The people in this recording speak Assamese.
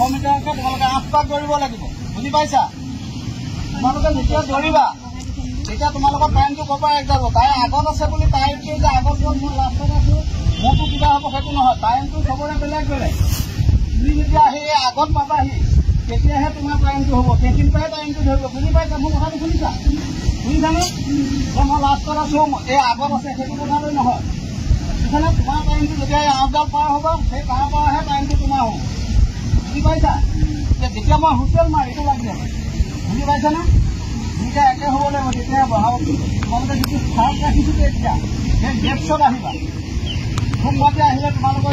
100 মিটাৰকে তোমালোকে 8 পাক দৌৰিব লাগিব বুজি পাইছা তোমালোকে যেতিয়া দৌৰিবা তেতিয়া তোমালোকৰ টাইমটো ক'ৰ পৰা এক যাব তাই আগত আছে বুলি টাইমটো যে আগত মই লাষ্টত আছো মোৰতো কিবা হ'ব সেইটো নহয় টাইমটো চবৰে বেলেগ বেলেগ তুমি যেতিয়া আহি আগত পাবাহি তেতিয়াহে তোমাৰ টাইমটো হ'ব সেইখিনিৰ পৰাই টাইমটো ধৰিব বুজি পাইছা মোৰ কথাটো শুনিছা বুজিছানে যে মই লাষ্টত আছো এই আগত আছে সেইটো কথাটো নহয় বুজিছানে তোমাৰ টাইমটো যেতিয়া এই 8ডাল পাৰ হ'ব সেই তাৰ পৰাহে টাইমটো তোমাৰ হ'ব বুজি পাইছা যেতিয়া মই হুইচেল মাৰিটো লাগি যাব বুজি পাইছানে দুইটা একে হ'ব লাগিব তেতিয়া বহাব তোমালোকে যিটো চাৰ্ট ৰাখিছোঁ তেতিয়া সেই গেপছত আহিবা সোমবাৰে আহিলে তোমালোকৰ